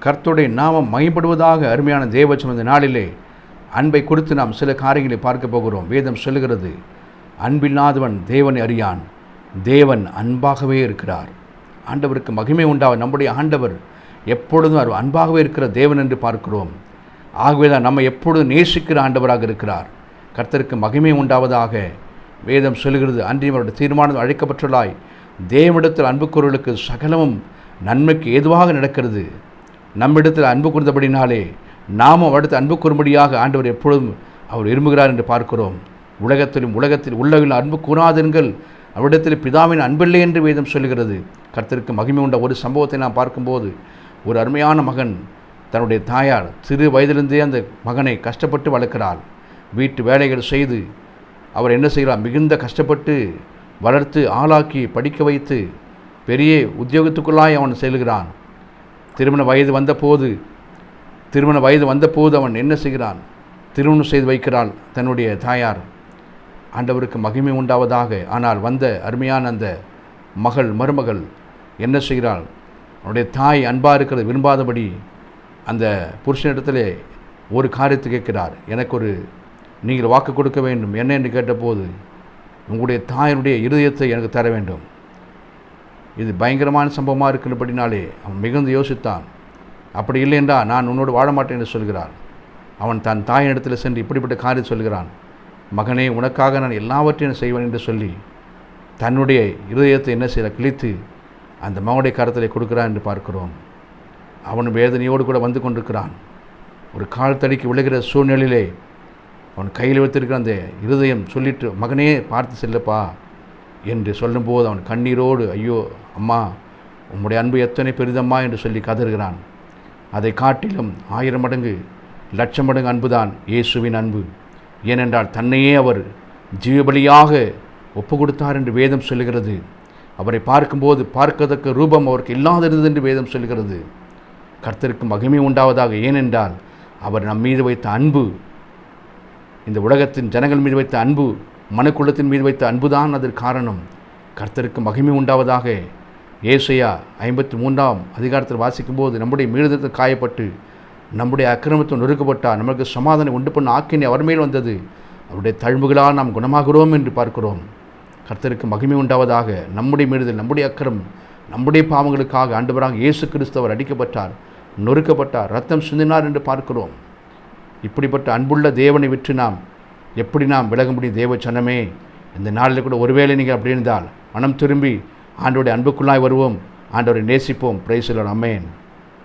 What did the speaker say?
கர்த்தருடைய நாமம் மகிமைப்படுவதாக. அருமையான தேவவசனம் இந்த நாளிலே அன்பை குறித்து நாம் சில காரியங்களை பார்க்க போகிறோம். வேதம் சொல்லுகிறது, அன்பில்லாதவன் தேவனை அறியான், தேவன் அன்பாகவே இருக்கிறார். ஆண்டவருக்கு மகிமை உண்டாகும். நம்முடைய ஆண்டவர் எப்பொழுதும் அவர் அன்பாகவே இருக்கிற தேவன் என்று பார்க்கிறோம். ஆகவே தான் நம்ம எப்பொழுதும் நேசிக்கிற ஆண்டவராக இருக்கிறார். கர்த்தருக்கு மகிமை உண்டாவதாக. வேதம் சொல்லுகிறது, அன்றியும் அவருடைய தீர்மானம் அழைக்கப்பட்டுள்ளாய், தேவனிடத்தில் அன்பு கூறுவர்களுக்கு சகலமும் நன்மைக்கு ஏதுவாக நடக்கிறது. நம்மிடத்தில் அன்பு கூர்ந்தபடினாலே நாமும் அவரிடத்தில் அன்பு கூறும்படியாக ஆண்டவர் எப்பொழுதும் அவர் விரும்புகிறார் என்று பார்க்கிறோம். உலகத்தில் உள்ளவர்கள் அன்பு கூறாதீர்கள், அவரிடத்தில் பிதாவின் அன்பில்லை என்று வேதம் சொல்லுகிறது. கர்த்தருக்கு மகிமை உண்ட ஒரு சம்பவத்தை நாம் பார்க்கும்போது, ஒரு அருமையான மகன் தன்னுடைய தாயார் சிறு வயதிலிருந்தே அந்த மகனை கஷ்டப்பட்டு வளர்க்கிறாள். வீட்டு வேலைகள் செய்து அவர் என்ன செய்கிறார், மிகுந்த கஷ்டப்பட்டு வளர்த்து ஆளாக்கி படிக்க வைத்து பெரிய உத்தியோகத்துக்குள்ளாய் அவன் செல்கிறான். திருமண வயது வந்தபோது அவன் என்ன செய்கிறான், திருமணம் செய்து வைக்கிறாள் தன்னுடைய தாயார். ஆண்டவருக்கு மகிமை உண்டாவதாக. ஆனால் வந்த அருமையான அந்த மருமகள் என்ன செய்கிறாள், அவனுடைய தாய் அன்பாக இருக்கிறது விரும்பாதபடி அந்த புருஷனிடத்திலே ஒரு காரியத்தை கேட்கிறார். நீங்கள் வாக்கு கொடுக்க வேண்டும். என்ன என்று கேட்டபோது, உங்களுடைய தாயினுடைய இருதயத்தை எனக்கு தர வேண்டும். இது பயங்கரமான சம்பவமாக இருக்கிறபடினாலே அவன் மிகுந்து யோசித்தான். அப்படி இல்லை என்றால் நான் உன்னோடு வாழ மாட்டேன் என்று சொல்கிறான். அவன் தன் தாயினிடத்தில் சென்று இப்படிப்பட்ட காரியம் சொல்கிறான், மகனே, உனக்காக நான் எல்லாவற்றையும் செய்வேன் என்று சொல்லி தன்னுடைய இருதயத்தை என்ன செய்ய கிழித்து அந்த மகனுடைய கரத்திலே கொடுக்கிறான் என்று பார்க்கிறோம். அவன் வேதனையோடு கூட வந்து கொண்டிருக்கிறான். ஒரு கால் தடிக்கு விழுகிற சூழ்நிலையிலே அவன் கையில் வைத்திருக்கிற அந்த இருதயம் சொல்லிட்டு, மகனே பார்த்து செல்லப்பா என்று சொல்லும்போது அவன் கண்ணீரோடு, ஐயோ அம்மா, உம்முடைய அன்பு எத்தனை பெரிதம்மா என்று சொல்லி கதறுகிறான். அதை காட்டிலும் 1000 மடங்கு 1,00,000 மடங்கு அன்புதான் இயேசுவின் அன்பு. ஏனென்றால் தன்னையே அவர் ஜீவபலியாக ஒப்பு கொடுத்தார் என்று வேதம் சொல்லுகிறது. அவரை பார்க்கும்போது பார்க்கத்தக்க ரூபம் அவருக்கு இல்லாதிருந்தது என்று வேதம் சொல்லுகிறது. கர்த்தருக்கு மகிமை உண்டாவதாக. ஏனென்றால் அவர் நம் மீது வைத்த அன்பு, இந்த உலகத்தின் ஜனங்கள் மீது வைத்த அன்பு, மனுக்குலத்தின் மீது வைத்த அன்புதான் அதற்கு காரணம். கர்த்தருக்கு மகிமை உண்டாவதாக. ஏசாயா 53ஆம் அதிகாரத்தில் வாசிக்கும்போது, நம்முடைய மீறுதலுக்கு காயப்பட்டு நம்முடைய அக்கிரமத்தை நொறுக்கப்பட்டார், நமக்கு சமாதானம் உண்டு பண்ண ஆக்கினை அவர் மேல் வந்தது, அவருடைய தழும்புகளால் நாம் குணமாகிறோம் என்று பார்க்கிறோம். கர்த்தருக்கு மகிமை உண்டாவதாக. நம்முடைய மீறுதல், நம்முடைய அக்கிரமம், நம்முடைய பாவங்களுக்காக ஆண்டவராக இயேசு கிறிஸ்து அவர் அடிக்கப்பட்டார், நொறுக்கப்பட்டார், ரத்தம் சிந்தினார் என்று பார்க்கிறோம். இப்படிப்பட்ட அன்புள்ள தேவனை விட்டு எப்படி நாம் விலக முடியும்? தேவ சனமே, இந்த நாளில் கூட ஒருவேளை நீங்கள் அப்படி இருந்தால் மனம் திரும்பி ஆண்டவருடைய அன்புக்குள்ளாய் வருவோம், ஆண்டவரை நேசிப்போம். Praise the Lord. ஆமென்.